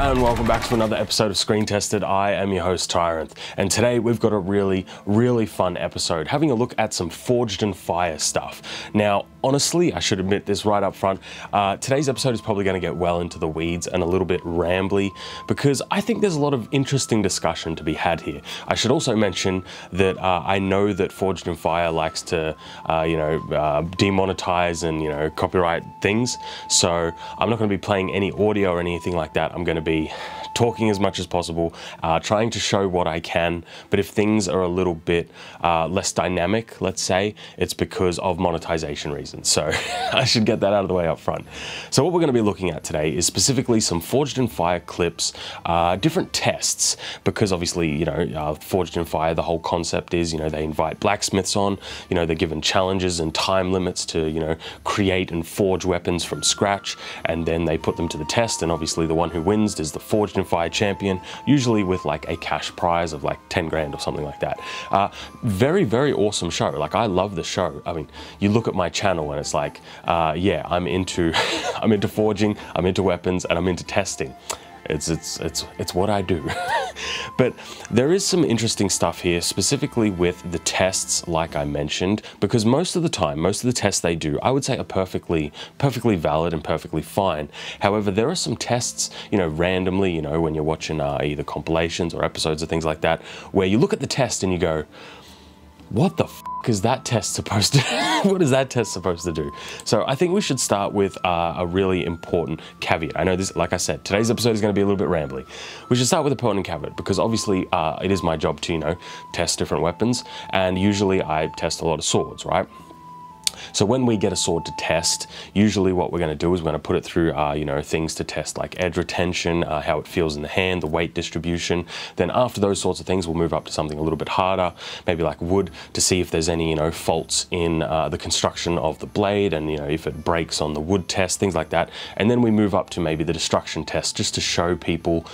And welcome back to another episode of Screen Tested. I am your host Tyrant, and today we've got a really fun episode, having a look at some Forged in Fire stuff. Now, honestly, I should admit this right up front, today's episode is probably going to get well into the weeds and a little bit rambly, because I think there's a lot of interesting discussion to be had here. I should also mention that I know that Forged in Fire likes to, demonetize and, copyright things, so I'm not going to be playing any audio or anything like that. I'm going to be talking as much as possible, trying to show what I can, but if things are a little bit less dynamic, let's say, it's because of monetization reasons. So I should get that out of the way up front. So what we're going to be looking at today is specifically some Forged in Fire clips, different tests, because obviously, Forged in Fire, the whole concept is, they invite blacksmiths on, they're given challenges and time limits to, create and forge weapons from scratch, and then they put them to the test, and obviously the one who wins is the Forged in Fire champion, usually with like a cash prize of like 10 grand or something like that. Very awesome show. Like, I love the show. I mean, you look at my channel and it's like, yeah, I'm into I'm into forging, I'm into weapons, and I'm into testing. It's what I do. But there is some interesting stuff here, specifically with the tests, like I mentioned, because most of the time, most of the tests they do, I would say, are perfectly valid and perfectly fine. However, there are some tests, randomly, when you're watching either compilations or episodes or things like that, where you look at the test and you go, what the f is that test supposed to what is that test supposed to do? So I think we should start with a really important caveat. I know this, like I said, today's episode is going to be a little bit rambly. We should start with an important caveat, because obviously it is my job to, test different weapons, and usually I test a lot of swords, right? So when we get a sword to test, usually what we're going to do is we're going to put it through, things to test like edge retention, how it feels in the hand, the weight distribution. Then after those sorts of things, we'll move up to something a little bit harder, maybe like wood, to see if there's any, faults in the construction of the blade, and, if it breaks on the wood test, things like that. And then we move up to maybe the destruction test, just to show people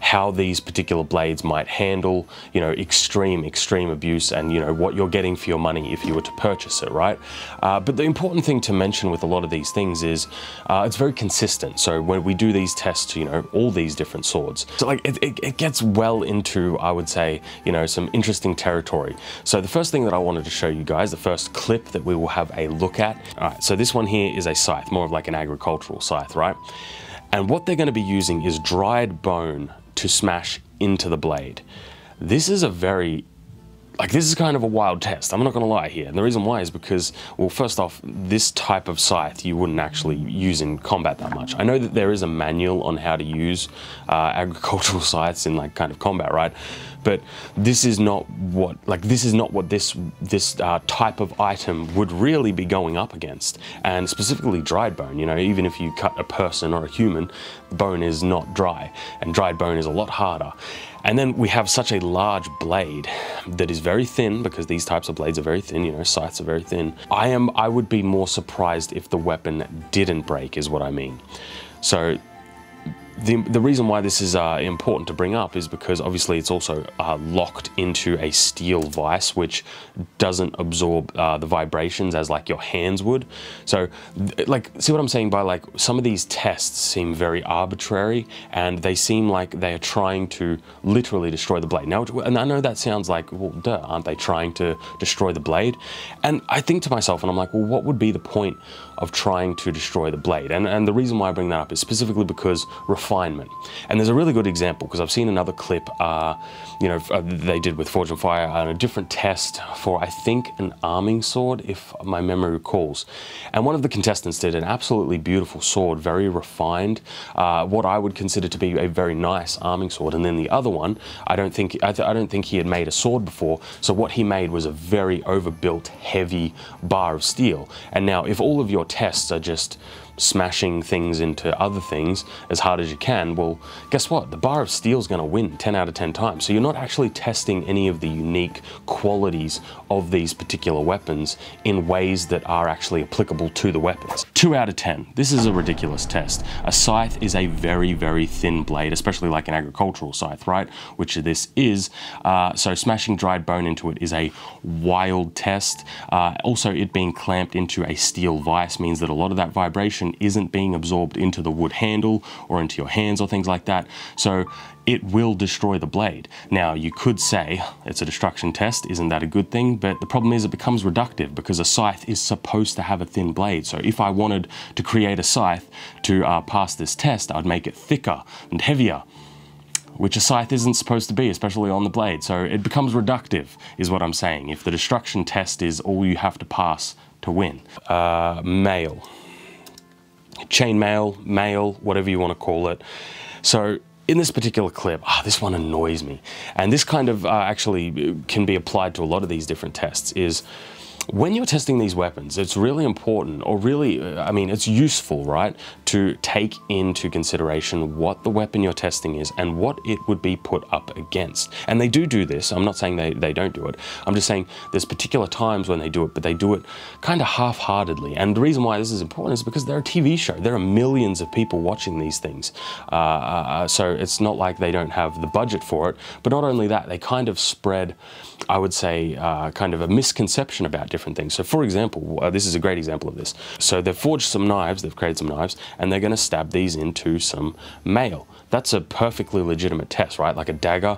how these particular blades might handle, extreme abuse, and, what you're getting for your money if you were to purchase it, right? But the important thing to mention with a lot of these things is it's very consistent. So when we do these tests to, all these different swords, so like it gets well into, I would say, some interesting territory. So the first thing that I wanted to show you guys, the first clip that we will have a look at. All right, so this one here is a scythe, more of like an agricultural scythe, right? And what they're going to be using is dried bone to smash into the blade. This is this is kind of a wild test, I'm not going to lie here. And the reason why is because, well, first off, this type of scythe you wouldn't actually use in combat that much. I know that there is a manual on how to use agricultural scythes in like kind of combat, right? But this is not what this type of item would really be going up against. And specifically dried bone, even if you cut a person or a human, the bone is not dry, and dried bone is a lot harder. And then we have such a large blade that is very thin, because these types of blades are very thin, scythes are very thin. I would be more surprised if the weapon didn't break, is what I mean. So the reason why this is important to bring up is because obviously it's also locked into a steel vise, which doesn't absorb the vibrations as like your hands would. So see what I'm saying by like, some of these tests seem very arbitrary, and they seem like they are trying to literally destroy the blade. Now, and I know that sounds like, well, duh, aren't they trying to destroy the blade? And I think to myself, and I'm like, well, what would be the point of trying to destroy the blade? And the reason why I bring that up is specifically because refinement. And there's a really good example, because I've seen another clip, they did with Forged in Fire on a different test for, I think, an arming sword, if my memory recalls. And one of the contestants did an absolutely beautiful sword, very refined, what I would consider to be a very nice arming sword. And then the other one, I don't think he had made a sword before, so what he made was a very overbuilt, heavy bar of steel. And now, if all of your tests are just smashing things into other things as hard as you can, well, guess what? The bar of steel is going to win 10 out of 10 times. So you're not actually testing any of the unique qualities of these particular weapons in ways that are actually applicable to the weapons. 2 out of 10. This is a ridiculous test. A scythe is a very thin blade, especially like an agricultural scythe, right? Which this is. So smashing dried bone into it is a wild test. Also, it being clamped into a steel vise means that a lot of that vibration destruction isn't being absorbed into the wood handle or into your hands or things like that. So it will destroy the blade. Now, you could say it's a destruction test, isn't that a good thing? But the problem is it becomes reductive because a scythe is supposed to have a thin blade. So if I wanted to create a scythe to pass this test, I'd make it thicker and heavier, which a scythe isn't supposed to be, especially on the blade. So it becomes reductive, is what I'm saying, if the destruction test is all you have to pass to win. Mail. Chainmail, mail, whatever you want to call it. So in this particular clip, this one annoys me. And this kind of actually can be applied to a lot of these different tests, is when you're testing these weapons, it's really important, or really, I mean, it's useful, right, to take into consideration what the weapon you're testing is and what it would be put up against. And they do this. I'm not saying they don't do it. I'm just saying there's particular times when they do it, but they do it kind of half-heartedly. And the reason why this is important is because they're a TV show. There are millions of people watching these things. So it's not like they don't have the budget for it. But not only that, they kind of spread, I would say, kind of a misconception about different things. So for example, this is a great example of this. So they've forged some knives, they've created some knives, and they're going to stab these into some mail. That's a perfectly legitimate test, right? Like a dagger,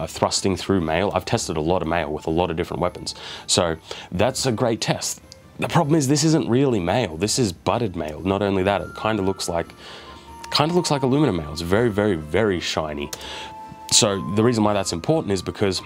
thrusting through mail. I've tested a lot of mail with a lot of different weapons. So that's a great test. The problem is this isn't really mail. This is buttered mail. Not only that, it kind of looks like aluminum mail. It's very, very, very shiny. So the reason why that's important is because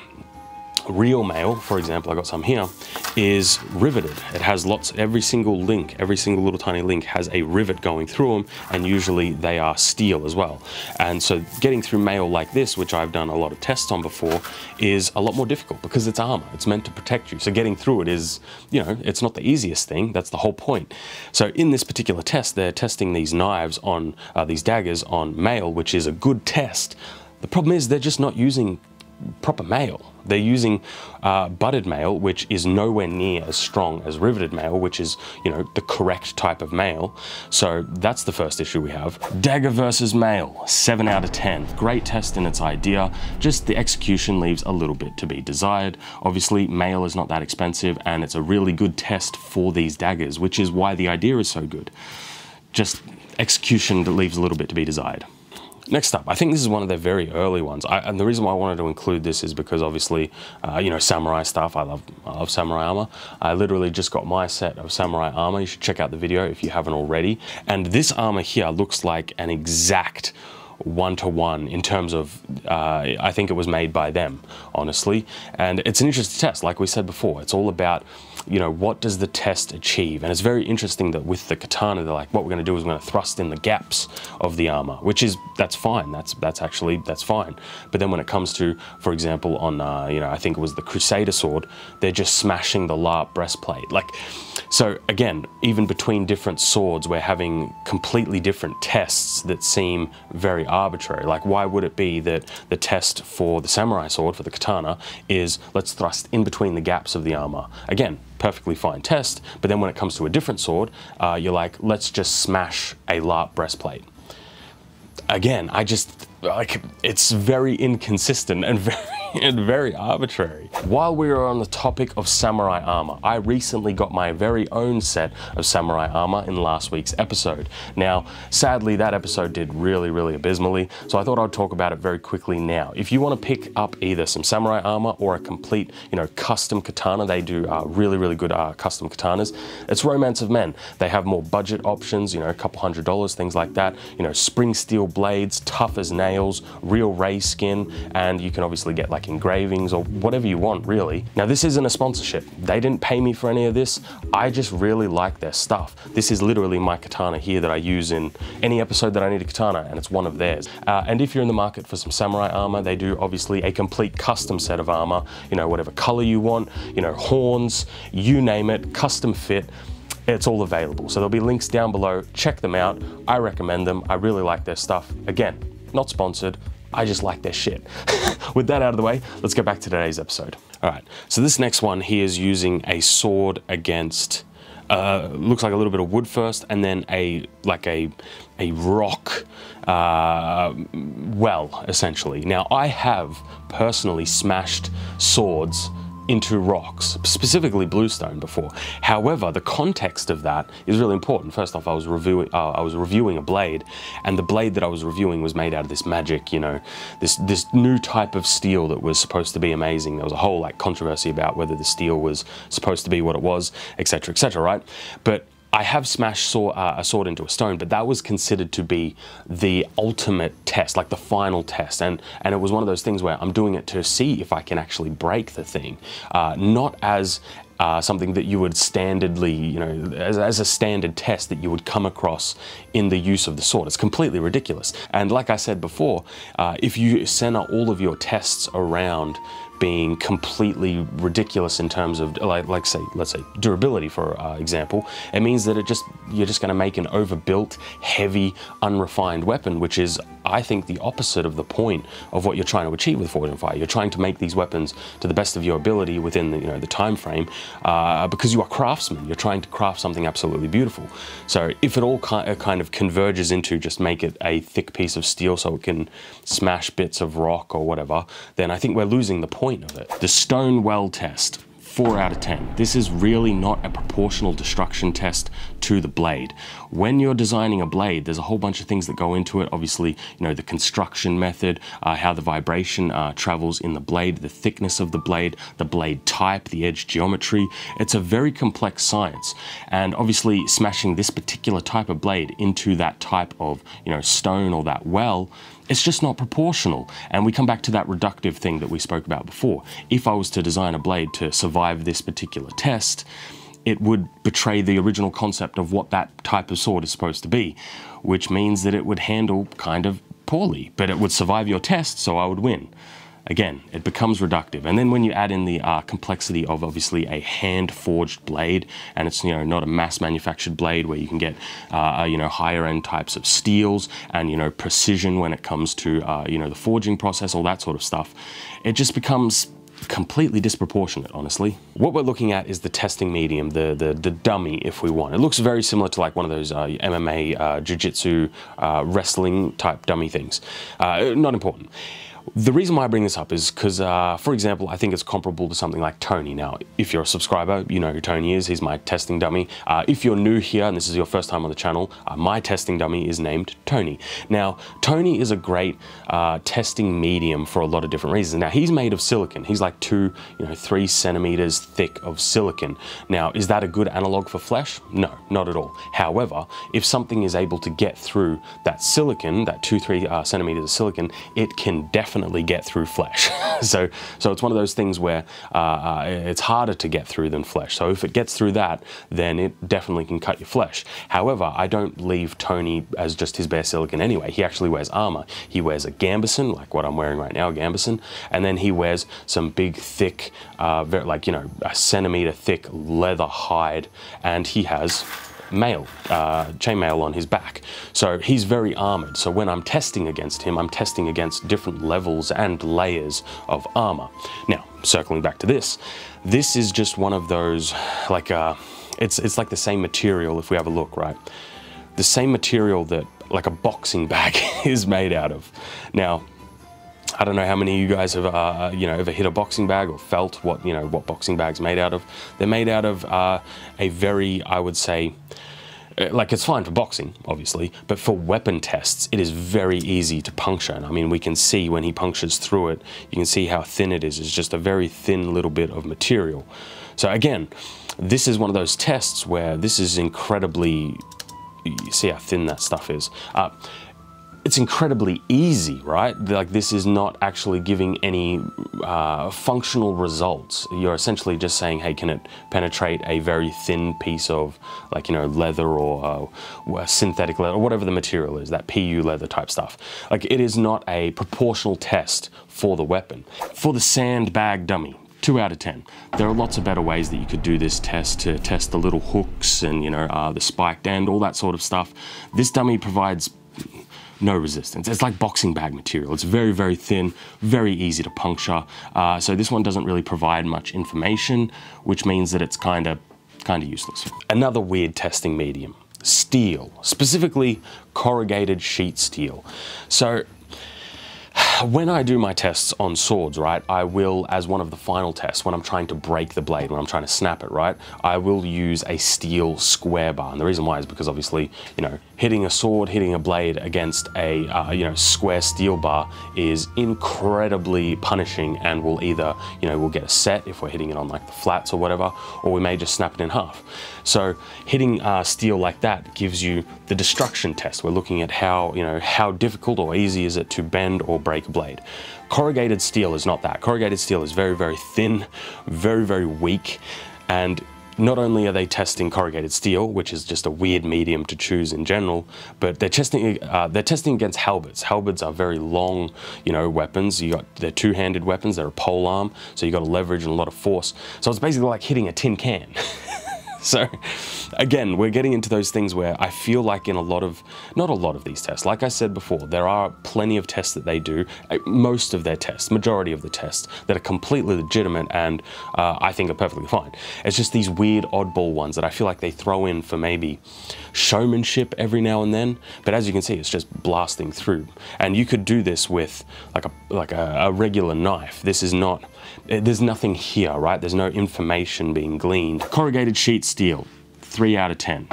real mail, for example, I got some here, is riveted. It has every single link, every single little tiny link has a rivet going through them, and usually they are steel as well. And so getting through mail like this, which I've done a lot of tests on before, is a lot more difficult because it's armor. It's meant to protect you. So getting through it is, it's not the easiest thing. That's the whole point. So in this particular test, they're testing these knives on, these daggers on mail, which is a good test. The problem is they're just not using proper mail. They're using buttered mail, which is nowhere near as strong as riveted mail, which is, the correct type of mail. So that's the first issue we have. Dagger versus mail, 7 out of 10. Great test in its idea, just the execution leaves a little bit to be desired. Obviously, mail is not that expensive, and it's a really good test for these daggers, which is why the idea is so good. Just execution that leaves a little bit to be desired. Next up, I think this is one of their very early ones. And the reason why I wanted to include this is because obviously, samurai stuff. I love samurai armor. I literally just got my set of samurai armor. You should check out the video if you haven't already. And this armor here looks like an exact one-to-one in terms of, I think it was made by them, honestly. And it's an interesting test, like we said before. It's all about, what does the test achieve? And it's very interesting that with the katana, they're like, what we're going to do is we're going to thrust in the gaps of the armor, that's fine. That's fine. But then when it comes to, for example, on, I think it was the Crusader sword, they're just smashing the LARP breastplate. So again, even between different swords, we're having completely different tests that seem very arbitrary. Like, why would it be that the test for the samurai sword, for the katana, is let's thrust in between the gaps of the armor? Again, perfectly fine test, but then when it comes to a different sword, you're like, let's just smash a LARP breastplate. Again, it's very inconsistent and very arbitrary. While we are on the topic of samurai armor, I recently got my very own set of samurai armor in last week's episode. Now, sadly, that episode did really, really abysmally, so I thought I'd talk about it very quickly now. If you want to pick up either some samurai armor or a complete, custom katana, they do really, really good custom katanas. It's Romance of Men. They have more budget options, a couple $100, things like that. Spring steel blades, tough as nails, real ray skin, and you can obviously get like engravings or whatever you want, really. Now, this isn't a sponsorship. They didn't pay me for any of this. I just really like their stuff. This is literally my katana here that I use in any episode that I need a katana, and it's one of theirs. And if you're in the market for some samurai armor, they do obviously a complete custom set of armor, whatever color you want, horns, you name it, custom fit. It's all available. So there'll be links down below. Check them out. I recommend them. I really like their stuff. Again, not sponsored. I just like their shit. With that out of the way, let's go back to today's episode. All right, so this next one, he is using a sword against, looks like a little bit of wood first, and then a rock well, essentially. Now, I have personally smashed swords into rocks, specifically bluestone before. However, the context of that is really important. First off, I was reviewing a blade, and the blade that I was reviewing was made out of this magic, you know, this new type of steel that was supposed to be amazing. There was a whole like controversy about whether the steel was supposed to be what it was, etc., right? But I have smashed a sword into a stone, but that was considered to be the ultimate test, like the final test. And it was one of those things where I'm doing it to see if I can actually break the thing, not as something that you would standardly, you know, as a standard test that you would come across in the use of the sword. It's completely ridiculous. And like I said before, if you center all of your tests around being completely ridiculous in terms of let's say durability, for example, it means that you're just going to make an overbuilt, heavy, unrefined weapon, which is, I think, the opposite of the point of what you're trying to achieve with Forged in Fire. You're trying to make these weapons to the best of your ability within the time frame, because you are craftsmen. You're trying to craft something absolutely beautiful. So if it all kind of converges into just make it a thick piece of steel so it can smash bits of rock or whatever, then I think we're losing the point of it. The stone well test. 4 out of 10. This is really not a proportional destruction test to the blade. When you're designing a blade, there's a whole bunch of things that go into it. Obviously, you know, the construction method, how the vibration travels in the blade, the thickness of the blade type, the edge geometry. It's a very complex science. And obviously, smashing this particular type of blade into that type of, you know, stone or that well, it's just not proportional. And we come back to that reductive thing that we spoke about before. If I was to design a blade to survive this particular test, it would betray the original concept of what that type of sword is supposed to be, which means that it would handle kind of poorly, but it would survive your test, so I would win. Again, it becomes reductive. And then when you add in the complexity of obviously a hand-forged blade, and it's, you know, not a mass-manufactured blade where you can get, you know, higher-end types of steels and, you know, precision when it comes to, you know, the forging process, all that sort of stuff, it just becomes completely disproportionate, honestly. What we're looking at is the testing medium, the dummy, if we want. It looks very similar to like one of those MMA, jiu-jitsu, wrestling type dummy things. Not important. The reason why I bring this up is because, for example, I think it's comparable to something like Tony. Now, if you're a subscriber, you know who Tony is. He's my testing dummy. If you're new here and this is your first time on the channel, my testing dummy is named Tony. Now, Tony is a great testing medium for a lot of different reasons. Now, he's made of silicon. He's like 3 centimeters thick of silicon. Now, is that a good analog for flesh? No, not at all. However, if something is able to get through that silicon, that 2-3 centimeters of silicon, it can definitely get through flesh. so it's one of those things where it's harder to get through than flesh. So if it gets through that, then it definitely can cut your flesh. However, I don't leave Tony as just his bare silicon anyway. He actually wears armor. He wears a gambeson, like what I'm wearing right now, a gambeson, and then he wears some big, thick, like, you know, a centimeter thick leather hide, and he has chainmail on his back. So he's very armored. So when I'm testing against him, I'm testing against different levels and layers of armor. Now, circling back to this is just one of those, like, it's like the same material, if we have a look, right? The same material that like a boxing bag is made out of. Now, I don't know how many of you guys have, you know, ever hit a boxing bag or felt what, you know, what boxing bag's made out of. They're made out of a very, I would say, like, it's fine for boxing, obviously, but for weapon tests, it is very easy to puncture. And I mean, we can see when he punctures through it, you can see how thin it is. It's just a very thin little bit of material. So again, this is one of those tests where this is incredibly, you see how thin that stuff is. It's incredibly easy, right? Like, this is not actually giving any functional results. You're essentially just saying, hey, can it penetrate a very thin piece of, like, you know, leather or synthetic leather, or whatever the material is, that PU leather type stuff. Like, it is not a proportional test for the weapon. For the sandbag dummy, 2 out of 10. There are lots of better ways that you could do this test, to test the little hooks and, you know, the spiked end, all that sort of stuff. This dummy provides no resistance. It's like boxing bag material. It's very, very thin, very easy to puncture. So this one doesn't really provide much information, which means that it's kind of useless. Another weird testing medium, steel, specifically corrugated sheet steel. So when I do my tests on swords, right, I will, as one of the final tests, when I'm trying to break the blade, when I'm trying to snap it, right, I will use a steel square bar. And the reason why is because obviously, you know, hitting a sword, hitting a blade against a, you know, square steel bar is incredibly punishing, and will either, you know, we'll get a set if we're hitting it on like the flats or whatever, or we may just snap it in half. So hitting steel like that gives you the destruction test. We're looking at how, you know, how difficult or easy is it to bend or break a blade. Corrugated steel is not that. Corrugated steel is very, very thin, very, very weak, and not only are they testing corrugated steel, which is just a weird medium to choose in general, but they're testing against halberds. Halberds are very long, you know, weapons. They're two-handed weapons. They're a pole arm, so you got to leverage and a lot of force. So it's basically like hitting a tin can. So again, we're getting into those things where I feel like in not a lot of these tests, like I said before, there are plenty of tests that they do, most of their tests, majority of the tests, that are completely legitimate and I think are perfectly fine. It's just these weird oddball ones that I feel like they throw in for maybe showmanship every now and then, but as you can see, it's just blasting through. And you could do this with like a regular knife. This is not, there's nothing here, right? There's no information being gleaned. Corrugated sheet steel, 3 out of 10.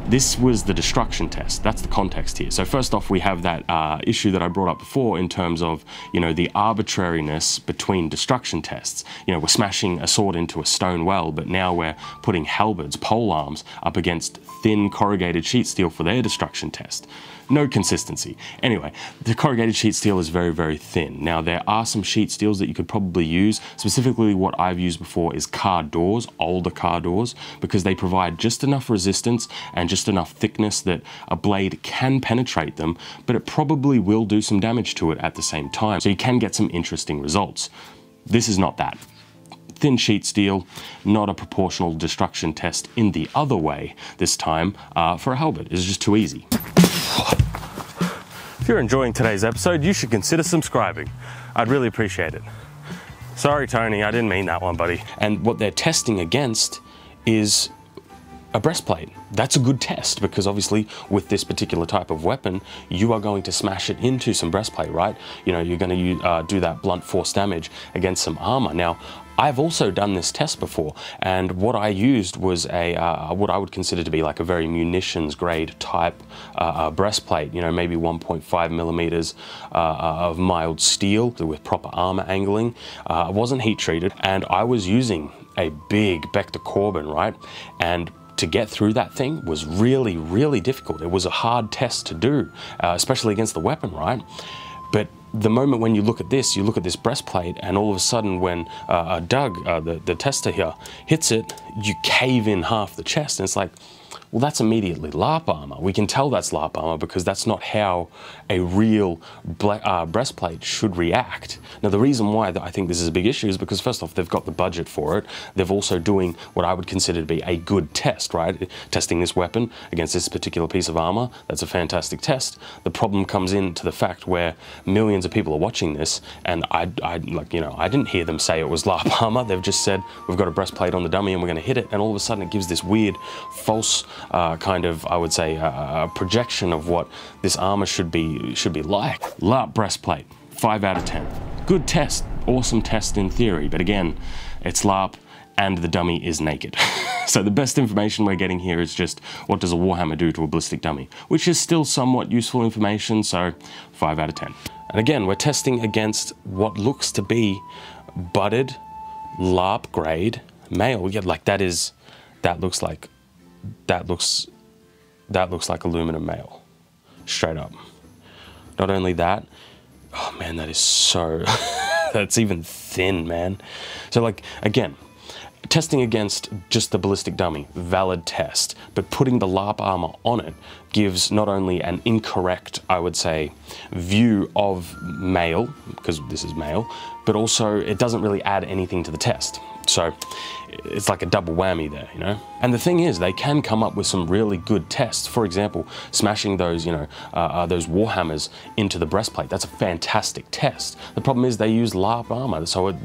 This was the destruction test. That's the context here. So first off, we have that issue that I brought up before in terms of, you know, the arbitrariness between destruction tests. You know, we're smashing a sword into a stone well, but now we're putting halberds, pole arms, up against thin corrugated sheet steel for their destruction test. No consistency. Anyway, the corrugated sheet steel is very, very thin. Now, there are some sheet steels that you could probably use. Specifically, what I've used before is car doors, older car doors, because they provide just enough resistance and just enough thickness that a blade can penetrate them, but it probably will do some damage to it at the same time. So you can get some interesting results. This is not that. Thin sheet steel, not a proportional destruction test in the other way this time for a halberd. It's just too easy. If you're enjoying today's episode, you should consider subscribing. I'd really appreciate it. Sorry, Tony, I didn't mean that one, buddy. And what they're testing against is a breastplate. That's a good test because obviously with this particular type of weapon, you are going to smash it into some breastplate, right? You know, you're going to do that blunt force damage against some armor. Now, I've also done this test before, and what I used was what I would consider to be like a very munitions grade type breastplate, you know, maybe 1.5 millimeters of mild steel with proper armor angling. It wasn't heat treated, and I was using a big Bector Corbin, right? And to get through that thing was really, really difficult. It was a hard test to do, especially against the weapon, right? But the moment when you look at this breastplate, and all of a sudden when Doug, the tester here, hits it, you cave in half the chest, and it's like, well, that's immediately LARP armor. We can tell that's LARP armor because that's not how a real breastplate should react. Now, the reason why I think this is a big issue is because, first off, they've got the budget for it. They're also doing what I would consider to be a good test, right? Testing this weapon against this particular piece of armor, that's a fantastic test. The problem comes into the fact where millions of people are watching this, and I didn't hear them say it was LARP armor. They've just said, we've got a breastplate on the dummy and we're gonna hit it, and all of a sudden it gives this weird, false kind of, I would say, projection of what this armor should be like. LARP breastplate, 5 out of 10. Good test, awesome test in theory, but again, it's LARP and the dummy is naked. So the best information we're getting here is just what does a Warhammer do to a ballistic dummy, which is still somewhat useful information, so 5 out of 10. And again, we're testing against what looks to be budded LARP grade mail. Yeah, like that looks like aluminum mail, straight up. Not only that, oh man, that is so, that's even thin, man. So like, again, testing against just the ballistic dummy, valid test, but putting the LARP armor on it gives not only an incorrect, I would say, view of mail, because this is mail, but also it doesn't really add anything to the test. So it's like a double whammy there, you know? And the thing is, they can come up with some really good tests. For example, smashing those, you know, those Warhammers into the breastplate. That's a fantastic test. The problem is they use LARP armor, so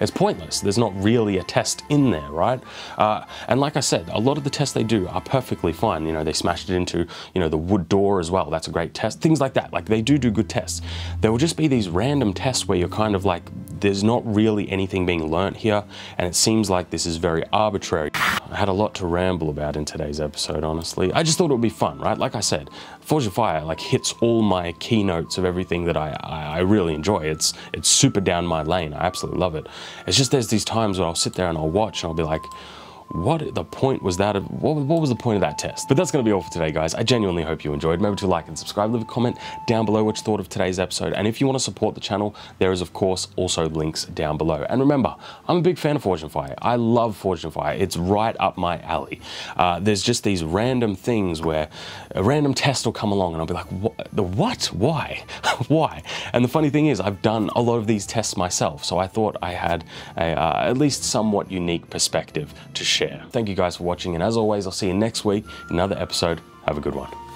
it's pointless. There's not really a test in there, right? And like I said, a lot of the tests they do are perfectly fine. You know, they smashed it into, you know, the wood door as well. That's a great test. Things like that. Like, they do good tests. There will just be these random tests where you're kind of like, there's not really anything being learnt here, and it seems like this is very arbitrary. I had a lot to ramble about in today's episode, honestly. I just thought it would be fun, right? Like I said, Forge of Fire like hits all my keynotes of everything that I really enjoy. It's super down my lane. I absolutely love it. It's just there's these times where I'll sit there and I'll watch and I'll be like, what the point was that? What was the point of that test? But that's going to be all for today, guys. I genuinely hope you enjoyed. Remember to like and subscribe, leave a comment down below what you thought of today's episode. And if you want to support the channel, there is, of course, also links down below. And remember, I'm a big fan of Forge and Fire. I love Forge and Fire. It's right up my alley. There's just these random things where a random test will come along and I'll be like, what? Why? Why? And the funny thing is, I've done a lot of these tests myself, so I thought I had a at least somewhat unique perspective to share. Thank you guys for watching, and as always, I'll see you next week in another episode. Have a good one.